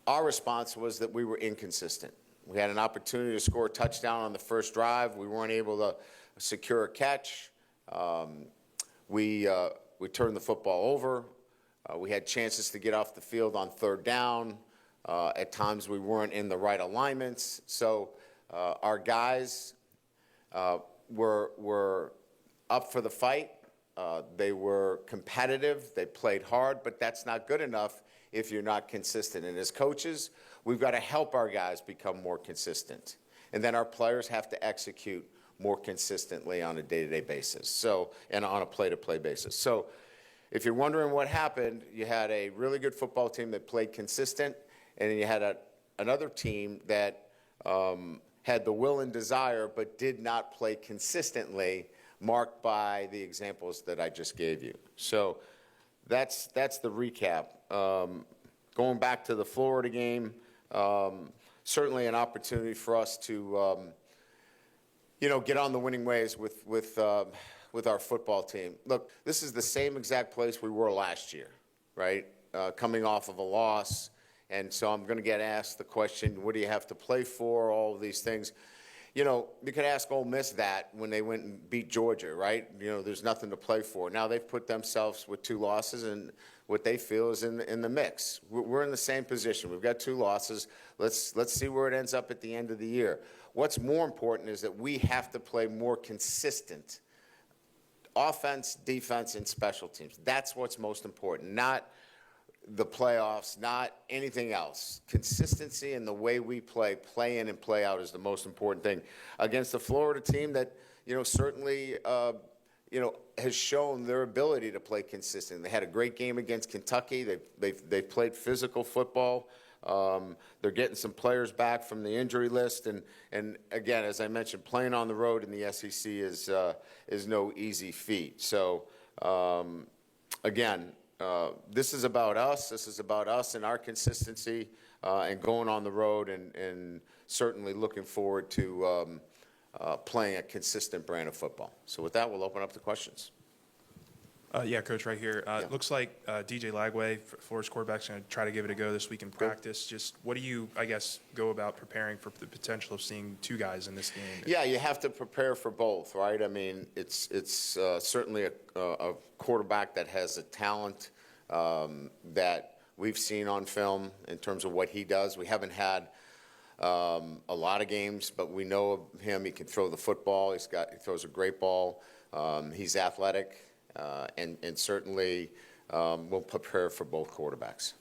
our response was that we were inconsistent. We had an opportunity to score a touchdown on the first drive. We weren't able to secure a catch. We turned the football over. We had chances to get off the field on third down. At times we weren't in the right alignments. So our guys were up for the fight. They were competitive. They played hard, but that's not good enough if you're not consistent. And as coaches, we've got to help our guys become more consistent. And then our players have to execute more consistently on a day-to-day basis, and on a play-to-play basis. So if you're wondering what happened, you had a really good football team that played consistent, and then you had another team that had the will and desire but did not play consistently, marked by the examples that I just gave you. So that's the recap. Going back to the Florida game, certainly an opportunity for us to, get on the winning ways with our football team. Look, this is the same exact place we were last year, right? Coming off of a loss. And so I'm going to get asked the question, what do you have to play for, all of these things. you could ask Ole Miss that when they went and beat Georgia, right? There's nothing to play for. Now they've put themselves with 2 losses, and what they feel is in the mix. We're in the same position. We've got 2 losses. Let's see where it ends up at the end of the year. What's more important is that we have to play more consistent offense, defense, and special teams. That's what's most important, not the playoffs, not anything else. Consistency in the way we play in and play out is the most important thing. Against the Florida team that, certainly, has shown their ability to play consistent. They had a great game against Kentucky. They've played physical football. They're getting some players back from the injury list. And again, as I mentioned, playing on the road in the SEC is no easy feat. So, again, this is about us. This is about us and our consistency and going on the road and certainly looking forward to playing a consistent brand of football. So with that, we'll open up the questions. Yeah, Coach, right here. It looks like DJ Lagway, Florida's quarterback's going to try to give it a go this week in practice. Just what do you, go about preparing for the potential of seeing 2 guys in this game? Yeah, you have to prepare for both, right? I mean, it's certainly a quarterback that has a talent that we've seen on film in terms of what he does. We haven't had a lot of games, but we know of him. He can throw the football. He throws a great ball. He's athletic. And certainly we'll prepare for both quarterbacks.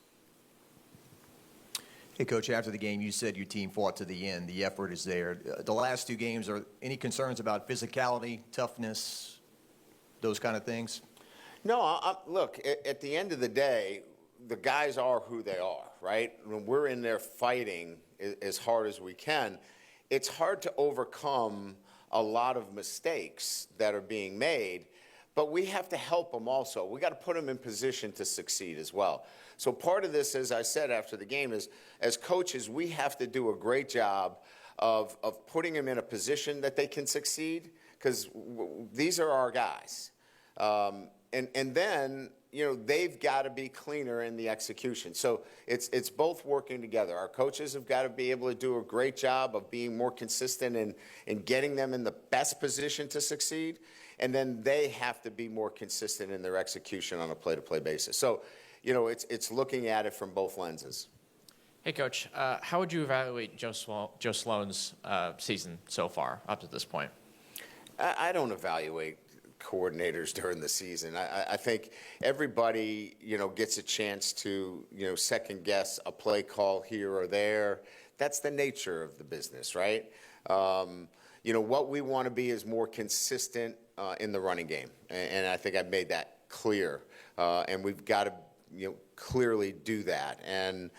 Hey, Coach, after the game, you said your team fought to the end. The effort is there. The last 2 games, are any concerns about physicality, toughness, those kind of things? No, look, at the end of the day, the guys are who they are, right? When we're in there fighting as hard as we can, it's hard to overcome a lot of mistakes that are being made. But we have to help them also. We got to put them in position to succeed as well. So part of this, as I said after the game, is as coaches, we have to do a great job of putting them in a position that they can succeed, because these are our guys. And then, they've got to be cleaner in the execution. So it's both working together. Our coaches have got to be able to do a great job of being more consistent and getting them in the best position to succeed. And then they have to be more consistent in their execution on a play-to-play basis. So, it's looking at it from both lenses. Hey, Coach, how would you evaluate Joe Sloan's season so far up to this point? I don't evaluate coordinators during the season. I think everybody, gets a chance to, second guess a play call here or there. That's the nature of the business, right? What we want to be is more consistent in the running game. And I think I've made that clear. And we've got to, clearly do that. And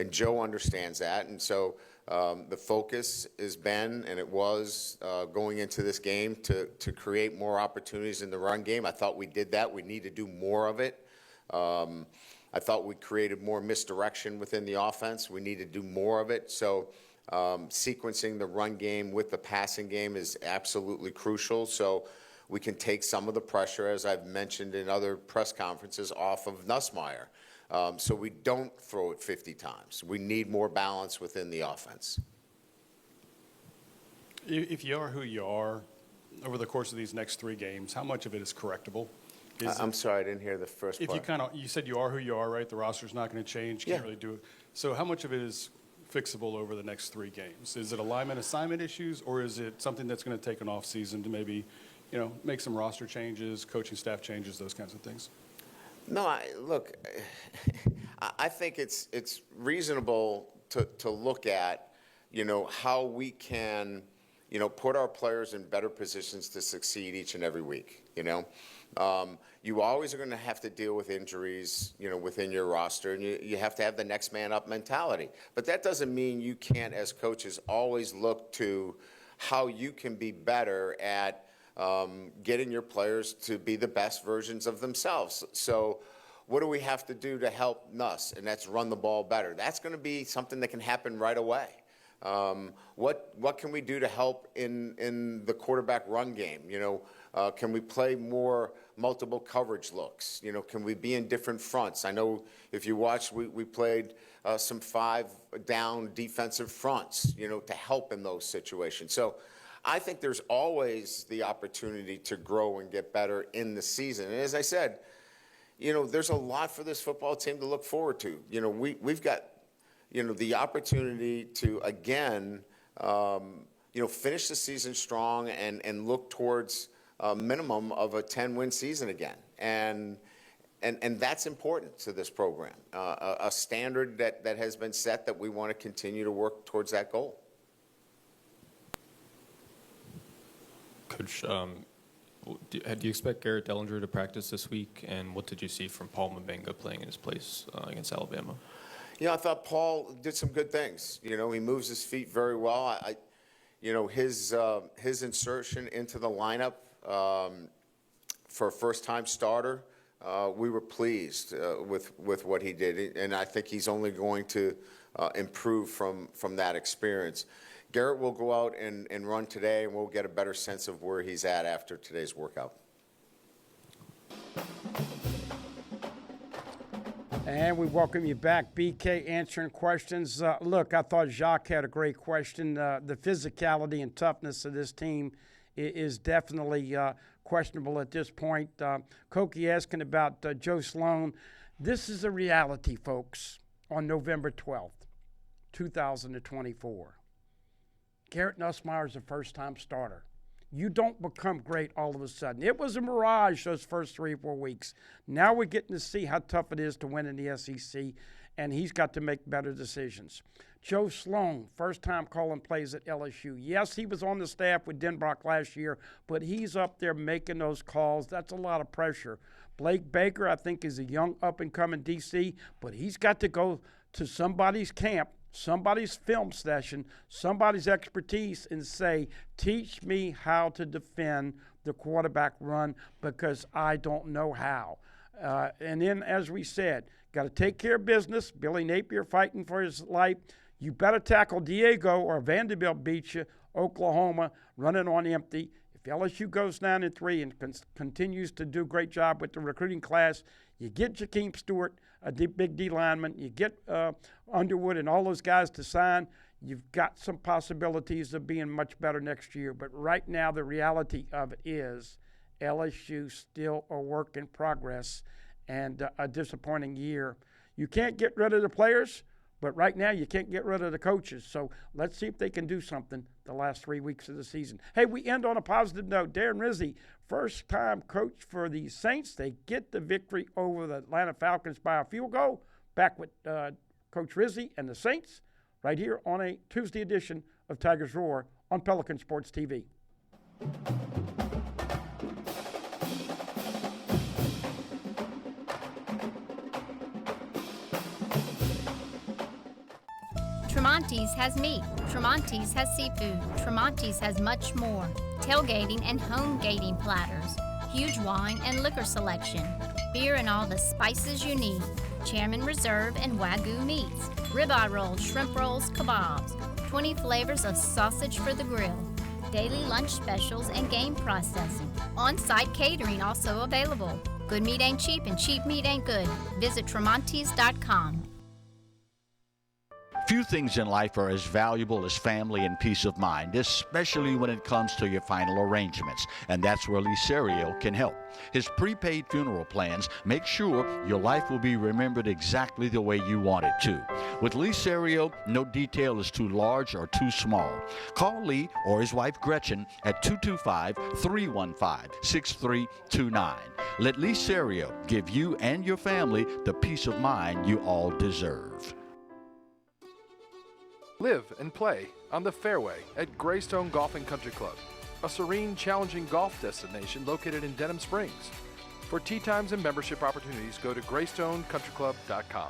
Joe understands that. And so the focus has been, and it was going into this game, to create more opportunities in the run game. I thought we did that. We need to do more of it. I thought we created more misdirection within the offense. We need to do more of it. So sequencing the run game with the passing game is absolutely crucial. So we can take some of the pressure, as I've mentioned in other press conferences, off of Nussmeier. So we don't throw it 50 times. We need more balance within the offense. If you are who you are over the course of these next 3 games, how much of it is correctable? I'm sorry, I didn't hear the first part. You said you are who you are, right? The roster's not going to change. Can't really do it. So how much of it is fixable over the next 3 games? Is it alignment assignment issues, or is it something that's going to take an off season to maybe, make some roster changes, coaching staff changes, those kinds of things? No, look, I think it's reasonable to look at, how we can, put our players in better positions to succeed each and every week. You always are going to have to deal with injuries, within your roster, and you have to have the next man up mentality. But that doesn't mean you can't, as coaches, always look to how you can be better at getting your players to be the best versions of themselves. So what do we have to do to help Nuss? And that's run the ball better. That's going to be something that can happen right away. What can we do to help in the quarterback run game? Can we play more multiple coverage looks? Can we be in different fronts? I know if you watched, we played some 5-down defensive fronts, to help in those situations. So I think there's always the opportunity to grow and get better in the season. And as I said, there's a lot for this football team to look forward to. We've got, the opportunity to, again, finish the season strong and look towards a minimum of a 10-win season again. And that's important to this program, a standard that has been set that we want to continue to work towards that goal. Coach, do you expect Garrett Dellinger to practice this week? And what did you see from Paul Mabenga playing in his place against Alabama? I thought Paul did some good things. He moves his feet very well. His insertion into the lineup for a first-time starter, we were pleased with what he did, and I think he's only going to improve from that experience. Garrett will go out and run today, and we'll get a better sense of where he's at after today's workout. And we welcome you back, BK, answering questions. Look, I thought Jacques had a great question. The physicality and toughness of this team is definitely questionable at this point. Koki asking about Joe Sloan. This is a reality, folks, on November 12th, 2024. Garrett Nussmeier is a first-time starter. You don't become great all of a sudden. It was a mirage those first 3 or 4 weeks. Now we're getting to see how tough it is to win in the SEC, and he's got to make better decisions. Joe Sloan, first-time calling plays at LSU. Yes, he was on the staff with Denbrock last year, but he's up there making those calls. That's a lot of pressure. Blake Baker, I think, is a young up-and-coming DC, but he's got to go to somebody's camp, somebody's film session, somebody's expertise, and say, teach me how to defend the quarterback run because I don't know how. And then, as we said, got to take care of business. Billy Napier fighting for his life. You better tackle Diego or Vanderbilt beats you. Oklahoma running on empty. If LSU goes 9-3 and continues to do a great job with the recruiting class, you get Jakeem Stewart, a big D lineman. You get Underwood and all those guys to sign. You've got some possibilities of being much better next year. But right now, the reality of it is LSU still a work in progress and a disappointing year. You can't get rid of the players, but right now you can't get rid of the coaches. So let's see if they can do something the last 3 weeks of the season. Hey, we end on a positive note. Darren Rizzi, first-time coach for the Saints. They get the victory over the Atlanta Falcons by a field goal. Back with Coach Rizzi and the Saints right here on a Tuesday edition of Tigers Roar on Pelican Sports TV. Tremonti's has meat, Tremonti's has seafood, Tremonti's has much more. Tailgating and home gating platters, huge wine and liquor selection, beer and all the spices you need, Chairman Reserve and Wagyu meats, ribeye rolls, shrimp rolls, kebabs, 20 flavors of sausage for the grill, daily lunch specials and game processing. On-site catering also available. Good meat ain't cheap and cheap meat ain't good. Visit Tremonti's.com. Few things in life are as valuable as family and peace of mind, especially when it comes to your final arrangements, and that's where Lee Serio can help. His prepaid funeral plans make sure your life will be remembered exactly the way you want it to. With Lee Serio, no detail is too large or too small. Call Lee or his wife Gretchen at 225-315-6329. Let Lee Serio give you and your family the peace of mind you all deserve. Live and play on the fairway at Greystone Golf and Country Club, a serene, challenging golf destination located in Denham Springs. For tee times and membership opportunities, go to GreystonecountryClub.com.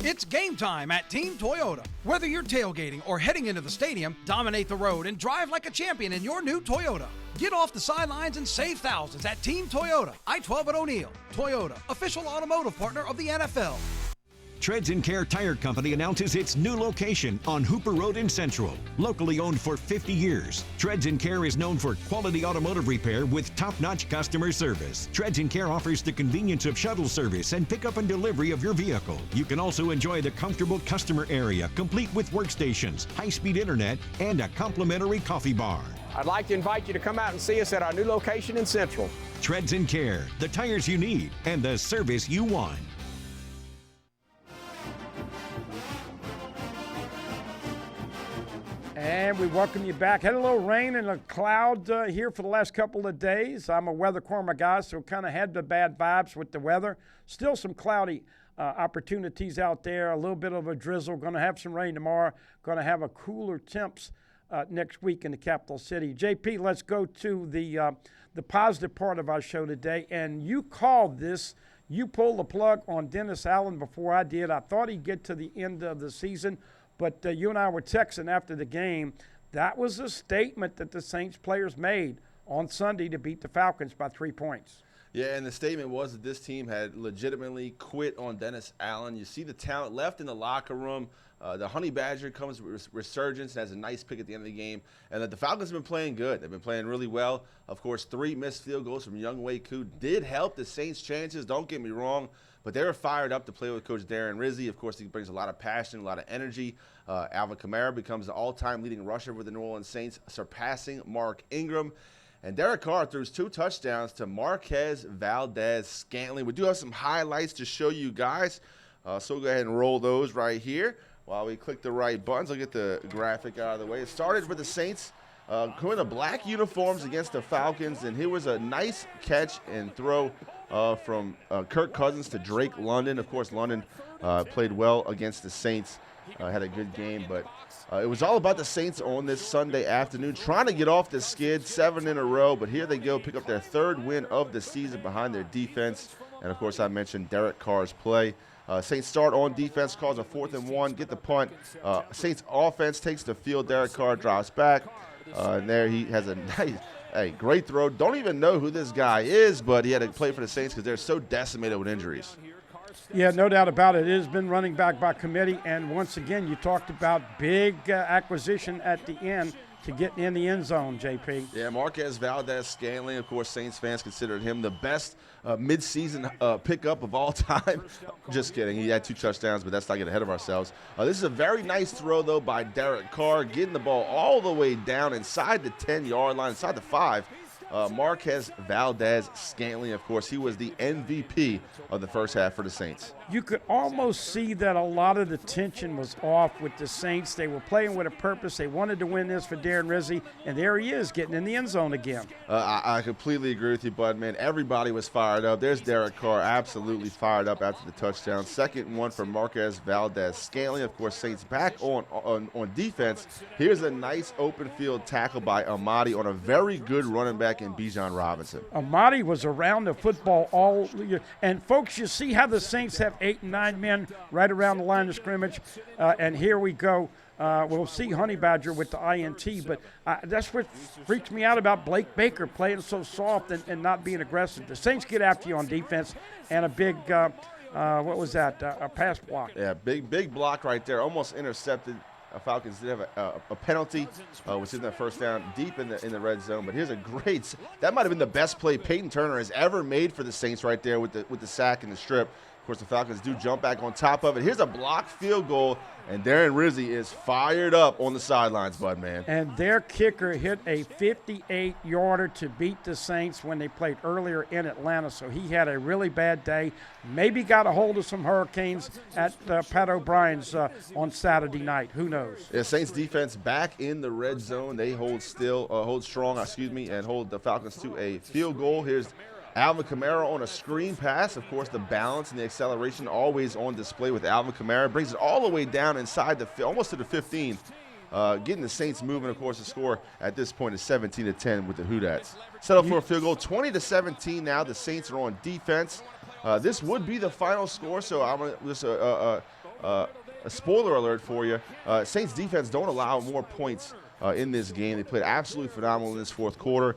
It's game time at Team Toyota. Whether you're tailgating or heading into the stadium, dominate the road and drive like a champion in your new Toyota. Get off the sidelines and save thousands at Team Toyota. I-12 at O'Neill. Toyota, official automotive partner of the NFL. Treads & Care Tire Company announces its new location on Hooper Road in Central. Locally owned for 50 years, Treads & Care is known for quality automotive repair with top-notch customer service. Treads & Care offers the convenience of shuttle service and pickup and delivery of your vehicle. You can also enjoy the comfortable customer area, complete with workstations, high-speed internet, and a complimentary coffee bar. I'd like to invite you to come out and see us at our new location in Central. Treads & Care, the tires you need and the service you want. And we welcome you back. Had a little rain and a cloud here for the last couple of days. I'm a Weather Corner guy, so kind of had the bad vibes with the weather. Still some cloudy opportunities out there. A little bit of a drizzle. Going to have some rain tomorrow. Going to have a cooler temps next week in the capital city. JP, let's go to the positive part of our show today. And you called this. You pulled the plug on Dennis Allen before I did. I thought he'd get to the end of the season. But you and I were texting after the game. That was a statement that the Saints players made on Sunday to beat the Falcons by 3 points. Yeah, and the statement was that this team had legitimately quit on Dennis Allen. You see the talent left in the locker room. The Honey Badger comes with resurgence and has a nice pick at the end of the game. And that the Falcons have been playing good. They've been playing really well. Of course, 3 missed field goals from Young Wei Koo did help the Saints' chances. Don't get me wrong. But they were fired up to play with Coach Darren Rizzi. Of course, he brings a lot of passion, a lot of energy. Alvin Kamara becomes the all-time leading rusher for the New Orleans Saints, surpassing Mark Ingram. And Derek Carr throws 2 touchdowns to Marquez Valdez-Scantling. We do have some highlights to show you guys, so we'll go ahead and roll those right here. While we click the right buttons, I'll get the graphic out of the way. It started with the Saints coming to black uniforms against the Falcons, and here was a nice catch and throw from Kirk Cousins to Drake London. Of course, London played well against the Saints, had a good game, but it was all about the Saints on this Sunday afternoon, trying to get off the skid, 7 in a row, but here they go, pick up their 3rd win of the season behind their defense. And, of course, I mentioned Derek Carr's play. Saints start on defense, calls a 4th and 1, get the punt. Saints offense takes the field. Derek Carr drops back. And there he has a nice, great throw. Don't even know who this guy is, but he had to play for the Saints because they're so decimated with injuries. Yeah, no doubt about it. It has been running back by committee. And once again, you talked about big acquisition at the end to get in the end zone, JP. Yeah, Marquez Valdez-Scantling, of course, Saints fans considered him the best midseason pickup of all time. Just kidding. He had 2 touchdowns, but let's not get ahead of ourselves. This is a very nice throw, though, by Derek Carr, getting the ball all the way down inside the 10-yard line, inside the 5. Marquez Valdez-Scantling, of course, he was the MVP of the first half for the Saints. You could almost see that a lot of the tension was off with the Saints. They were playing with a purpose. They wanted to win this for Darren Rizzi, and there he is getting in the end zone again. I completely agree with you, Bud, man. Everybody was fired up. There's Derek Carr, absolutely fired up after the touchdown. 2nd one for Marquez Valdez-Scantling. Of course, Saints back on defense. Here's a nice open field tackle by Amadi on a very good running back in Bijan Robinson. Amadi was around the football all year. And, folks, you see how the Saints have 8 and 9 men right around the line of scrimmage. And here we go. We'll see Honey Badger with the INT, but that's what freaks me out about Blake Baker playing so soft and not being aggressive. The Saints get after you on defense, and a big, what was that, a pass block. Yeah, big block right there, almost intercepted. Falcons did have a penalty, which is their first down deep in the red zone. But here's a great – that might have been the best play Peyton Turner has ever made for the Saints right there with the sack and the strip. Of course, the Falcons do jump back on top of it. Here's a blocked field goal, and Darren Rizzi is fired up on the sidelines, Bud, man. And their kicker hit a 58-yarder to beat the Saints when they played earlier in Atlanta, so he had a really bad day. Maybe got a hold of some hurricanes at Pat O'Brien's on Saturday night. Who knows? Yeah, Saints defense back in the red zone. They hold strong, and hold the Falcons to a field goal. Here's Alvin Kamara on a screen pass. Of course, the balance and the acceleration always on display with Alvin Kamara. Brings it all the way down inside almost to the 15. Getting the Saints moving, of course, the score at this point is 17-10 with the Hoodats. Set up for a field goal, 20-17 now. The Saints are on defense. This would be the final score, so I'm going to just a spoiler alert for you. Saints defense don't allow more points in this game. They played absolutely phenomenal in this 4th quarter,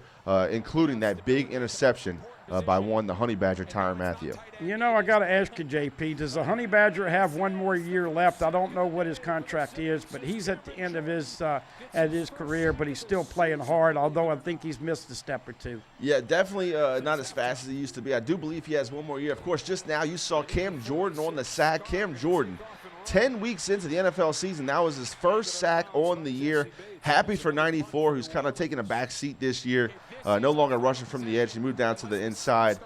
including that big interception by one, the Honey Badger, Tyrann Mathieu. You know, I got to ask you, JP, does the Honey Badger have one more year left? I don't know what his contract is, but he's at the end of his career, but he's still playing hard, although I think he's missed a step or two. Yeah, definitely not as fast as he used to be. I do believe he has one more year. Of course, just now you saw Cam Jordan on the sack. Cam Jordan, 10 weeks into the NFL season, that was his first sack on the year. Happy for 94, who's kind of taking a back seat this year. No longer rushing from the edge. He moved down to the inside.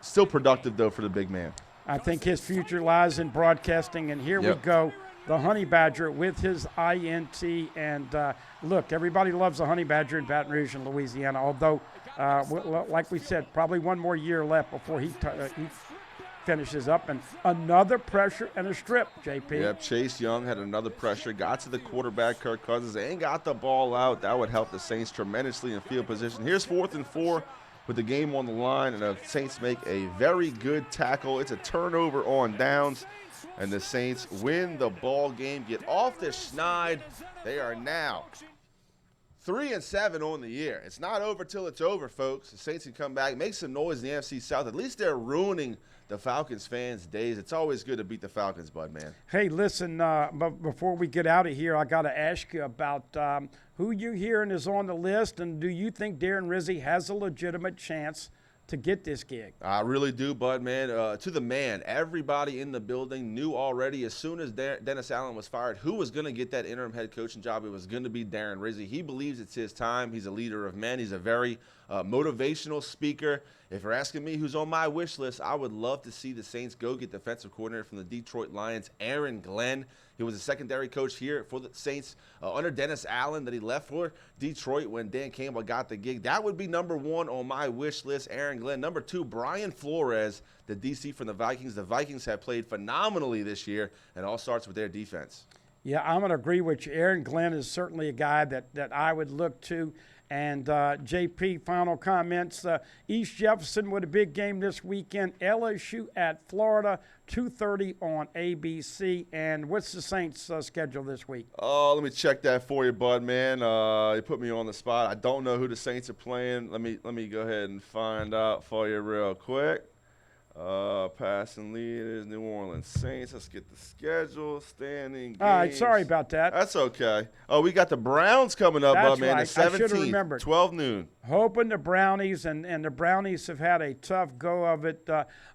Still productive, though, for the big man. I think his future lies in broadcasting, and here we go. The Honey Badger with his INT. And, look, everybody loves the Honey Badger in Baton Rouge and Louisiana, although, like we said, probably one more year left before he finishes up. And another pressure and a strip, JP. Yep, Chase Young had another pressure, got to the quarterback, Kirk Cousins, and got the ball out. That would help the Saints tremendously in field position. Here's 4th and 4 with the game on the line, and the Saints make a very good tackle. It's a turnover on downs, and the Saints win the ball game, get off the schneid. They are now 3-7 on the year. It's not over till it's over, folks. The Saints can come back, make some noise in the NFC South. At least they're ruining the Falcons fans' days. It's always good to beat the Falcons, Bud, man. Hey, listen, but before we get out of here, I got to ask you about who you hearing is on the list, and do you think Darren Rizzi has a legitimate chance to get this gig? I really do, Bud, man. To the man, everybody in the building knew already as soon as Dennis Allen was fired who was going to get that interim head coaching job. It was going to be Darren Rizzi. He believes it's his time. He's a leader of men. He's a very motivational speaker. If you're asking me who's on my wish list, I would love to see the Saints go get defensive coordinator from the Detroit Lions, Aaron Glenn. He was a secondary coach here for the Saints under Dennis Allen that he left for Detroit when Dan Campbell got the gig. That would be number 1 on my wish list, Aaron Glenn. Number 2, Brian Flores, the DC from the Vikings. The Vikings have played phenomenally this year, and all starts with their defense. Yeah, I'm going to agree with you. Aaron Glenn is certainly a guy that I would look to. And JP, final comments. East Jefferson with a big game this weekend. LSU at Florida, 2:30 on ABC. And what's the Saints' schedule this week? Oh, let me check that for you, Bud, man. You put me on the spot. I don't know who the Saints are playing. Let me go ahead and find out for you real quick. Passing leaders, New Orleans Saints. Let's get the schedule, standing games. All right, sorry about that. That's okay. Oh, we got the Browns coming up, That's man, right. the 17th, 12 noon. Hoping the Brownies, and the Brownies have had a tough go of it.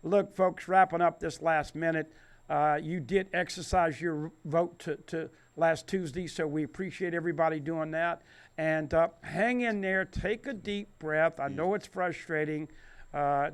Look, folks, wrapping up this last minute, you did exercise your vote to last Tuesday, so we appreciate everybody doing that. And hang in there. Take a deep breath. I know it's frustrating.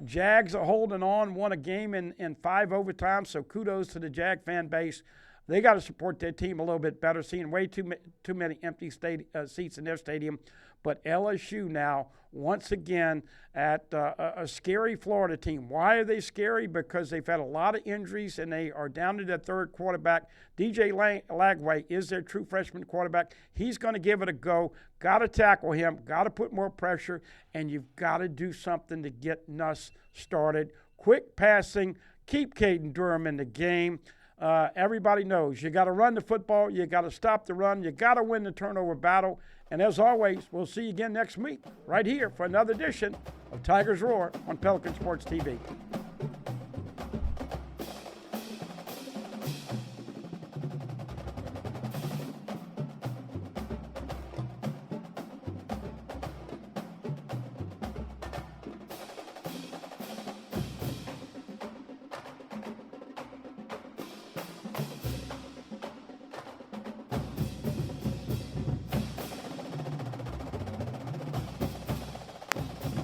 Jags are holding on, won a game in 5 overtimes, so kudos to the Jag fan base. They got to support their team a little bit better, seeing way too many empty seats in their stadium. But LSU now, once again, at a scary Florida team. Why are they scary? Because they've had a lot of injuries, and they are down to their 3rd quarterback. DJ Lagway is their true freshman quarterback. He's going to give it a go. Got to tackle him. Got to put more pressure, and you've got to do something to get Nuss started. Quick passing. Keep Caden Durham in the game. Everybody knows you got to run the football. You got to stop the run. You got to win the turnover battle. And as always, we'll see you again next week right here for another edition of Tigers Roar on Pelican Sports TV.